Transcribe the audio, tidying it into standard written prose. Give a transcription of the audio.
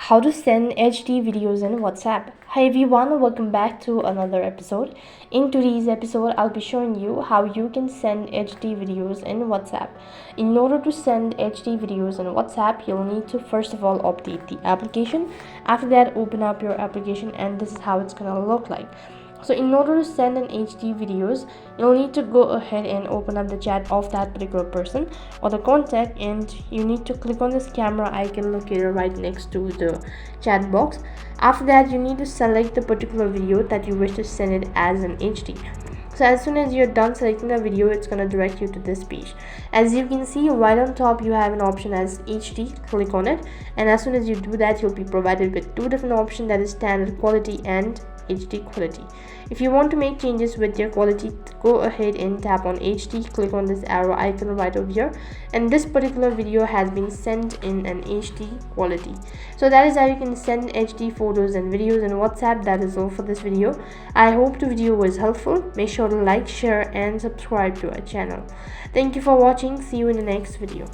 how to send HD videos in WhatsApp. Hi everyone, welcome back to another episode. In today's episode, I'll be showing you how you can send HD videos in WhatsApp. In order to send HD videos in WhatsApp, you'll need to first of all update the application. After that, open up your application and this is how it's gonna look like. So in order to send an HD videos, you'll need to go ahead and open up the chat of that particular person or the contact, and you need to click on this camera icon located right next to the chat box. After that, you need to select the particular video that you wish to send it as an HD. So as soon as you're done selecting the video, it's going to direct you to this page. As you can see right on top, you have an option as HD. Click on it, and as soon as you do that, you'll be provided with two different options, that is standard quality and HD quality. If you want to make changes with your quality, go ahead and tap on HD. Click on this arrow icon right over here, and this particular video has been sent in an HD quality. So that is how you can send HD photos and videos in WhatsApp. That is all for this video. I hope the video was helpful. Make sure to like, share and subscribe to our channel. Thank you for watching. See you in the next video.